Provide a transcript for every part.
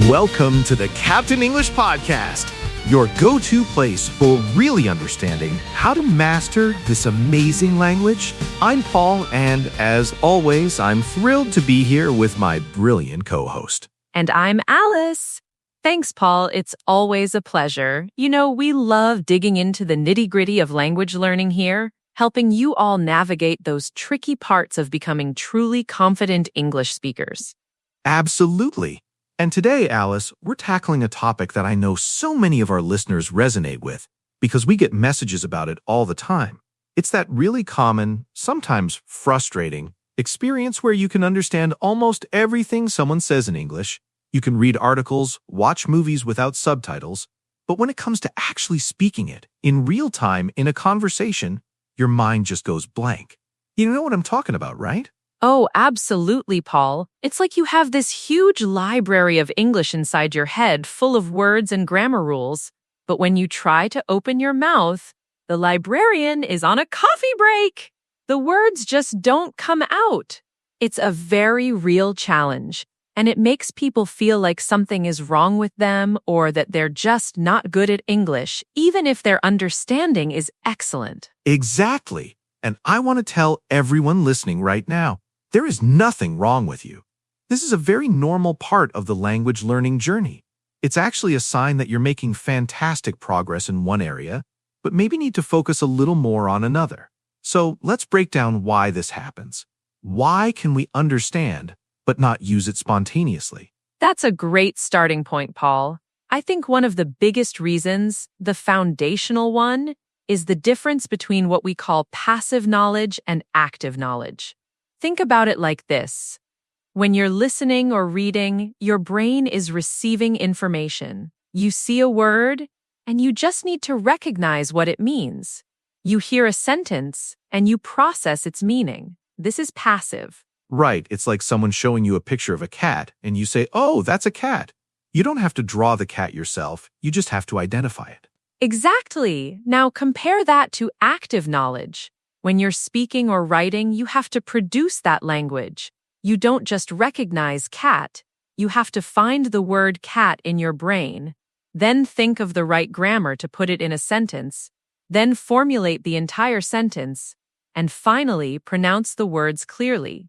Welcome to the Captain English Podcast, your go-to place for really understanding how to master this amazing language. I'm Paul, and as always, I'm thrilled to be here with my brilliant co-host. And I'm Alice. Thanks, Paul. It's always a pleasure. You know, we love digging into the nitty-gritty of language learning here, helping you all navigate those tricky parts of becoming truly confident English speakers. Absolutely. And today, Alice, we're tackling a topic that I know so many of our listeners resonate with because we get messages about it all the time. It's that really common, sometimes frustrating, experience where you can understand almost everything someone says in English. You can read articles, watch movies without subtitles, but when it comes to actually speaking it in real time in a conversation, your mind just goes blank. You know what I'm talking about, right? Oh, absolutely, Paul. It's like you have this huge library of English inside your head full of words and grammar rules, but when you try to open your mouth, the librarian is on a coffee break. The words just don't come out. It's a very real challenge, and it makes people feel like something is wrong with them or that they're just not good at English, even if their understanding is excellent. Exactly. And I want to tell everyone listening right now, there is nothing wrong with you. This is a very normal part of the language learning journey. It's actually a sign that you're making fantastic progress in one area, but maybe need to focus a little more on another. So let's break down why this happens. Why can we understand but not use it spontaneously? That's a great starting point, Paul. I think one of the biggest reasons, the foundational one, is the difference between what we call passive knowledge and active knowledge. Think about it like this. When you're listening or reading, your brain is receiving information. You see a word, and you just need to recognize what it means. You hear a sentence, and you process its meaning. This is passive. Right, it's like someone showing you a picture of a cat, and you say, "Oh, that's a cat." You don't have to draw the cat yourself, you just have to identify it. Exactly. Now compare that to active knowledge. When you're speaking or writing, you have to produce that language. You don't just recognize cat. You have to find the word cat in your brain, then think of the right grammar to put it in a sentence, then formulate the entire sentence, and finally pronounce the words clearly.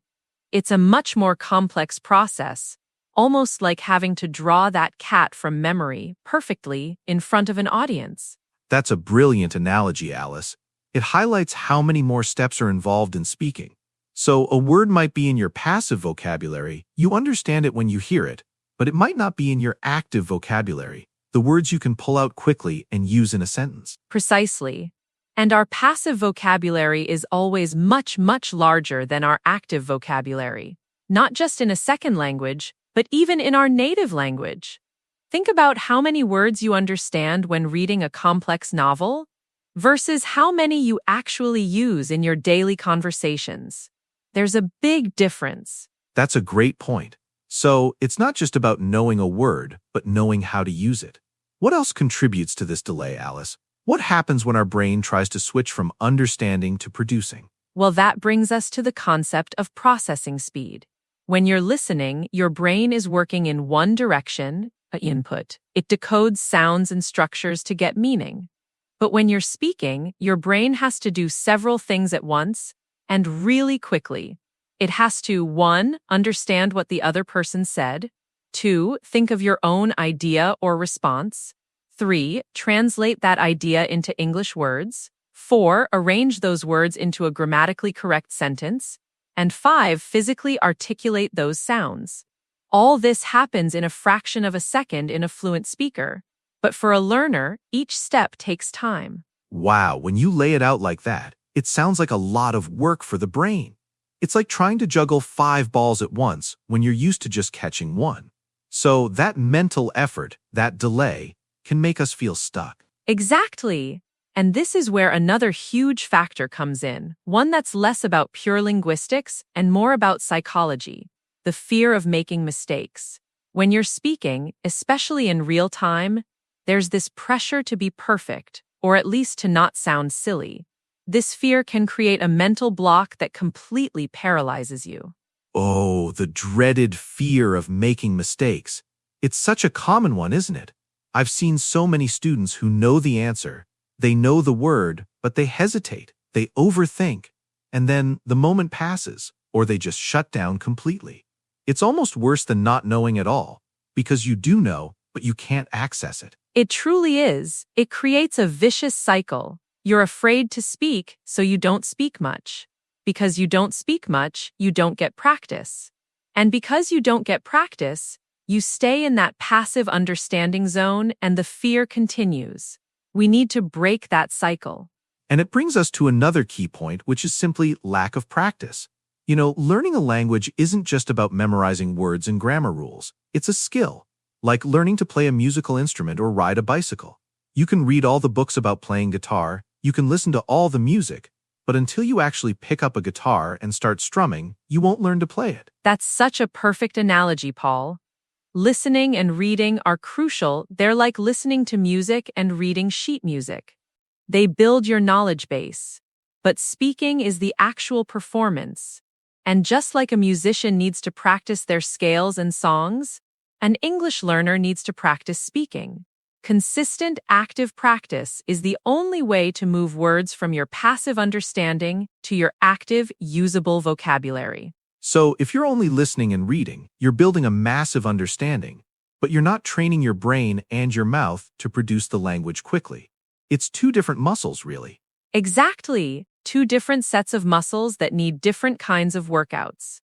It's a much more complex process, almost like having to draw that cat from memory perfectly in front of an audience. That's a brilliant analogy, Alice. It highlights how many more steps are involved in speaking. So a word might be in your passive vocabulary, you understand it when you hear it, but it might not be in your active vocabulary, the words you can pull out quickly and use in a sentence. Precisely. And our passive vocabulary is always much, much larger than our active vocabulary, not just in a second language, but even in our native language. Think about how many words you understand when reading a complex novel versus how many you actually use in your daily conversations. There's a big difference. That's a great point. So it's not just about knowing a word, but knowing how to use it. What else contributes to this delay, Alice? What happens when our brain tries to switch from understanding to producing? Well, that brings us to the concept of processing speed. When you're listening, your brain is working in one direction, input. It decodes sounds and structures to get meaning. But when you're speaking, your brain has to do several things at once and really quickly. It has to 1. Understand what the other person said, 2. Think of your own idea or response, 3. Translate that idea into English words, 4. Arrange those words into a grammatically correct sentence, and 5. Physically articulate those sounds. All this happens in a fraction of a second in a fluent speaker. But for a learner, each step takes time. Wow, when you lay it out like that, it sounds like a lot of work for the brain. It's like trying to juggle 5 balls at once when you're used to just catching one. So that mental effort, that delay, can make us feel stuck. Exactly. And this is where another huge factor comes in, one that's less about pure linguistics and more about psychology, the fear of making mistakes. When you're speaking, especially in real time, there's this pressure to be perfect, or at least to not sound silly. This fear can create a mental block that completely paralyzes you. Oh, the dreaded fear of making mistakes. It's such a common one, isn't it? I've seen so many students who know the answer, they know the word, but they hesitate, they overthink, and then the moment passes, or they just shut down completely. It's almost worse than not knowing at all, because you do know, but you can't access it. It truly is. It creates a vicious cycle. You're afraid to speak, so you don't speak much. Because you don't speak much, you don't get practice. And because you don't get practice, you stay in that passive understanding zone and the fear continues. We need to break that cycle. And it brings us to another key point, which is simply lack of practice. You know, learning a language isn't just about memorizing words and grammar rules. It's a skill, like learning to play a musical instrument or ride a bicycle. You can read all the books about playing guitar, you can listen to all the music, but until you actually pick up a guitar and start strumming, you won't learn to play it. That's such a perfect analogy, Paul. Listening and reading are crucial. They're like listening to music and reading sheet music. They build your knowledge base. But speaking is the actual performance. And just like a musician needs to practice their scales and songs, an English learner needs to practice speaking. Consistent, active practice is the only way to move words from your passive understanding to your active, usable vocabulary. So, if you're only listening and reading, you're building a massive understanding, but you're not training your brain and your mouth to produce the language quickly. It's two different muscles, really. Exactly. Two different sets of muscles that need different kinds of workouts.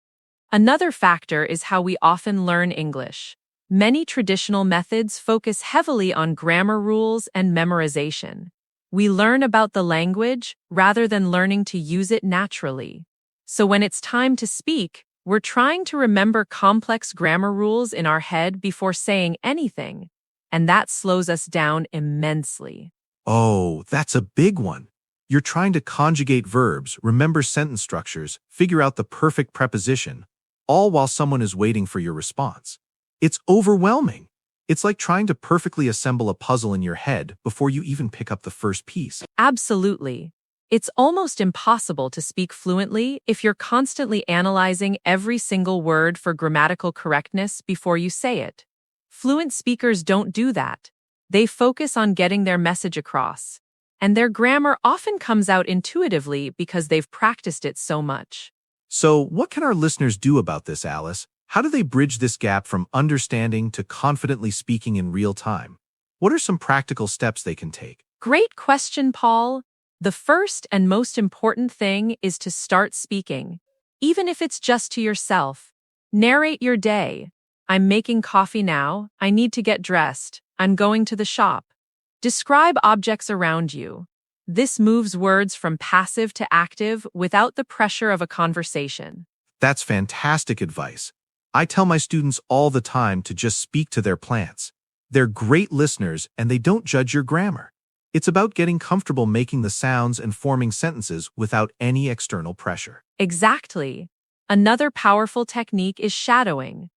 Another factor is how we often learn English. Many traditional methods focus heavily on grammar rules and memorization. We learn about the language rather than learning to use it naturally. So when it's time to speak, we're trying to remember complex grammar rules in our head before saying anything, and that slows us down immensely. Oh, that's a big one. You're trying to conjugate verbs, remember sentence structures, figure out the perfect preposition, all while someone is waiting for your response. It's overwhelming. It's like trying to perfectly assemble a puzzle in your head before you even pick up the first piece. Absolutely. It's almost impossible to speak fluently if you're constantly analyzing every single word for grammatical correctness before you say it. Fluent speakers don't do that. They focus on getting their message across. And their grammar often comes out intuitively because they've practiced it so much. So, what can our listeners do about this, Alice? How do they bridge this gap from understanding to confidently speaking in real time? What are some practical steps they can take? Great question, Paul. The first and most important thing is to start speaking, even if it's just to yourself. Narrate your day. I'm making coffee now. I need to get dressed. I'm going to the shop. Describe objects around you. This moves words from passive to active without the pressure of a conversation. That's fantastic advice. I tell my students all the time to just speak to their plants. They're great listeners and they don't judge your grammar. It's about getting comfortable making the sounds and forming sentences without any external pressure. Exactly. Another powerful technique is shadowing.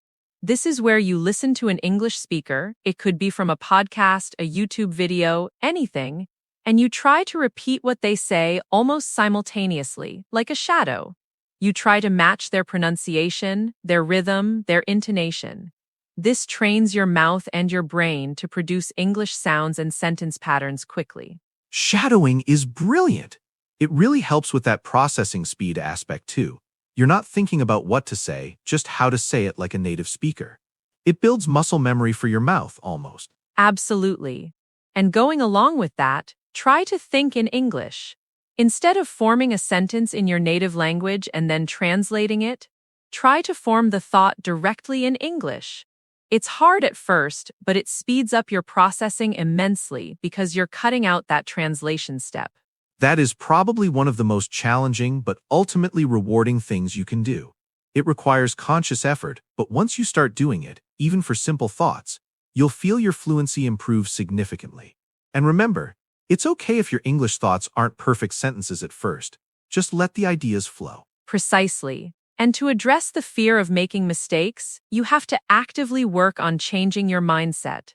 This is where you listen to an English speaker, it could be from a podcast, a YouTube video, anything, and you try to repeat what they say almost simultaneously, like a shadow. You try to match their pronunciation, their rhythm, their intonation. This trains your mouth and your brain to produce English sounds and sentence patterns quickly. Shadowing is brilliant. It really helps with that processing speed aspect too. You're not thinking about what to say, just how to say it like a native speaker. It builds muscle memory for your mouth, almost. Absolutely. And going along with that, try to think in English. Instead of forming a sentence in your native language and then translating it, try to form the thought directly in English. It's hard at first, but it speeds up your processing immensely because you're cutting out that translation step. That is probably one of the most challenging but ultimately rewarding things you can do. It requires conscious effort, but once you start doing it, even for simple thoughts, you'll feel your fluency improve significantly. And remember, it's okay if your English thoughts aren't perfect sentences at first. Just let the ideas flow. Precisely. And to address the fear of making mistakes, you have to actively work on changing your mindset.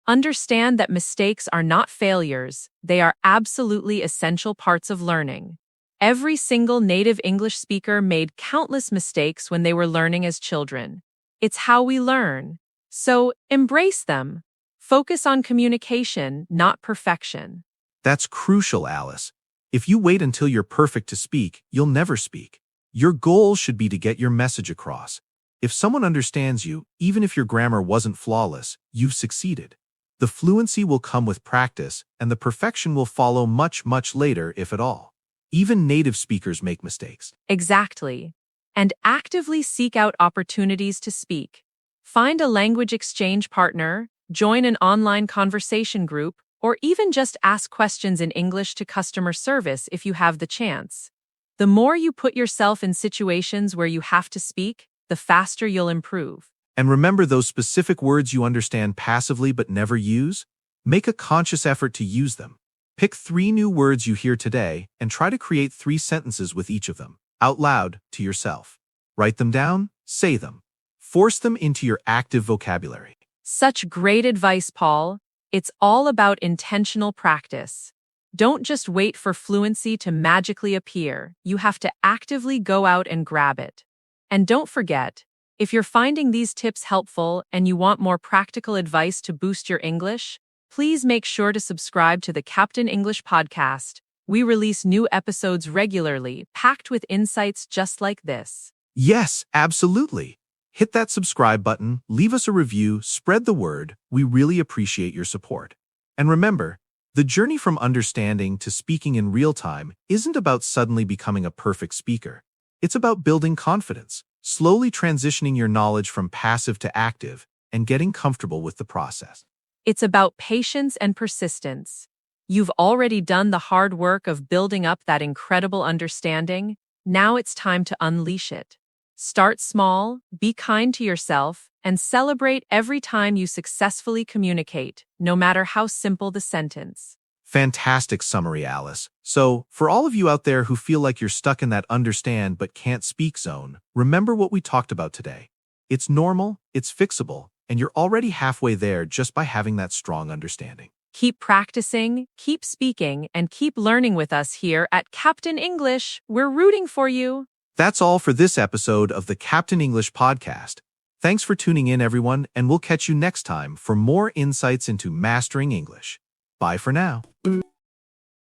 Understand that mistakes are not failures, they are absolutely essential parts of learning. Every single native English speaker made countless mistakes when they were learning as children. It's how we learn. So embrace them. Focus on communication, not perfection. That's crucial, Alice. If you wait until you're perfect to speak, you'll never speak. Your goal should be to get your message across. If someone understands you, even if your grammar wasn't flawless, you've succeeded. The fluency will come with practice, and the perfection will follow much, much later, if at all. Even native speakers make mistakes. Exactly. And actively seek out opportunities to speak. Find a language exchange partner, join an online conversation group, or even just ask questions in English to customer service if you have the chance. The more you put yourself in situations where you have to speak, the faster you'll improve. And remember those specific words you understand passively but never use? Make a conscious effort to use them. Pick 3 new words you hear today and try to create 3 sentences with each of them, out loud, to yourself. Write them down, say them. Force them into your active vocabulary. Such great advice, Paul. It's all about intentional practice. Don't just wait for fluency to magically appear. You have to actively go out and grab it. And don't forget, if you're finding these tips helpful and you want more practical advice to boost your English, please make sure to subscribe to the Captain English podcast. We release new episodes regularly, packed with insights just like this. Yes, absolutely. Hit that subscribe button, leave us a review, spread the word. We really appreciate your support. And remember, the journey from understanding to speaking in real time isn't about suddenly becoming a perfect speaker. It's about building confidence, slowly transitioning your knowledge from passive to active, and getting comfortable with the process. It's about patience and persistence. You've already done the hard work of building up that incredible understanding. Now it's time to unleash it. Start small, be kind to yourself, and celebrate every time you successfully communicate, no matter how simple the sentence. Fantastic summary, Alice. So, for all of you out there who feel like you're stuck in that understand but can't speak zone, remember what we talked about today. It's normal, it's fixable, and you're already halfway there just by having that strong understanding. Keep practicing, keep speaking, and keep learning with us here at Captain English. We're rooting for you. That's all for this episode of the Captain English podcast. Thanks for tuning in, everyone, and we'll catch you next time for more insights into mastering English. Bye for now.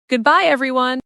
Goodbye, everyone.